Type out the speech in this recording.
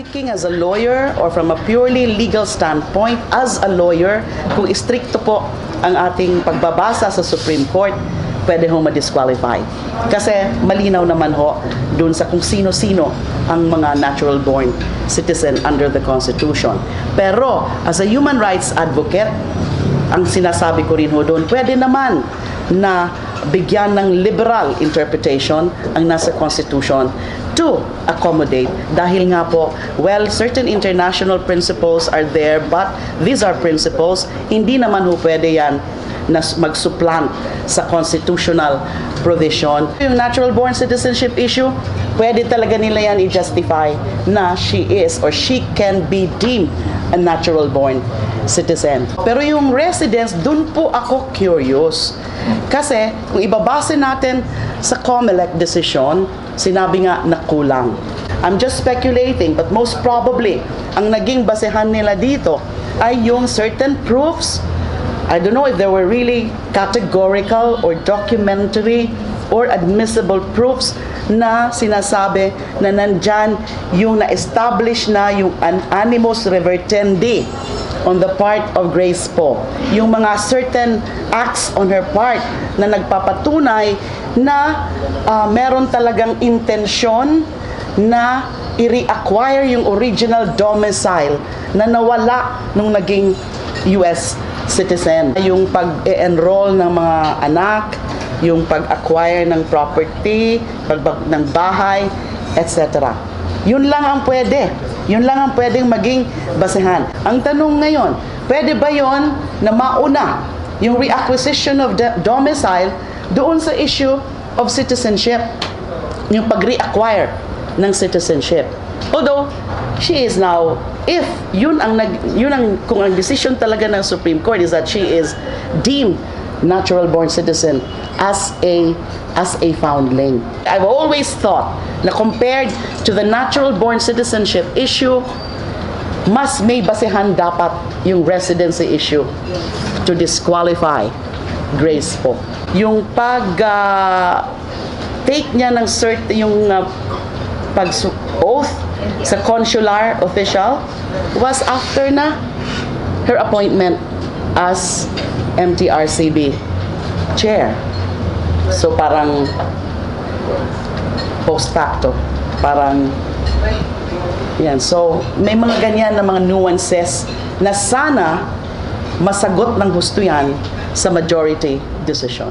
speaking as a lawyer or from a purely legal standpoint, as a lawyer, kung istrikto po ang ating pagbabasa sa Supreme Court, pwede ho ma-disqualify. Kasi malinaw naman ho dun sa kung sino-sino ang mga natural-born citizen under the Constitution. Pero as a human rights advocate, ang sinasabi ko rin ho doon, pwede naman na bigyan ng liberal interpretation ang nasa Constitution to accommodate. Dahil nga po, well, certain international principles are there, but these are principles, hindi naman ho pwede yan na mag-supplant sa constitutional provision. Yung natural-born citizenship issue, pwede talaga nila yan i-justify na she is or she can be deemed a natural-born citizen. Pero yung residence, dun po ako curious. Kasi kung ibabase natin sa COMELEC decision, sinabi nga na kulang. I'm just speculating, but most probably, ang naging basehan nila dito ay yung certain proofs. I don't know if there were really categorical or documentary or admissible proofs na sinasabi na nandyan yung na-establish na yung an animus revertendi on the part of Grace Poe. Yung mga certain acts on her part na nagpapatunay na meron talagang intensyon na i-reacquire yung original domicile na nawala nung naging US citizen. Yung pag-enroll ng mga anak, yung pag-acquire ng property, ng bahay, etc. Yun lang ang pwede. Yun lang ang pwedeng maging basehan. Ang tanong ngayon, pwede ba yon na mauna yung reacquisition of the domicile doon sa issue of citizenship? Yung pag-reacquire ng citizenship. Although, she is now, if kung ang decision talaga ng Supreme Court is that she is deemed natural-born citizen as a foundling. I've always thought na compared to the natural-born citizenship issue, mas may basehan dapat yung residency issue to disqualify Grace Poe. Yung take niya ng pag-oath sa consular official was after na her appointment as MTRCB chair. So parang post facto, parang yan. So may mga ganyan na mga nuances na sana masagot ng husto yan sa majority decision.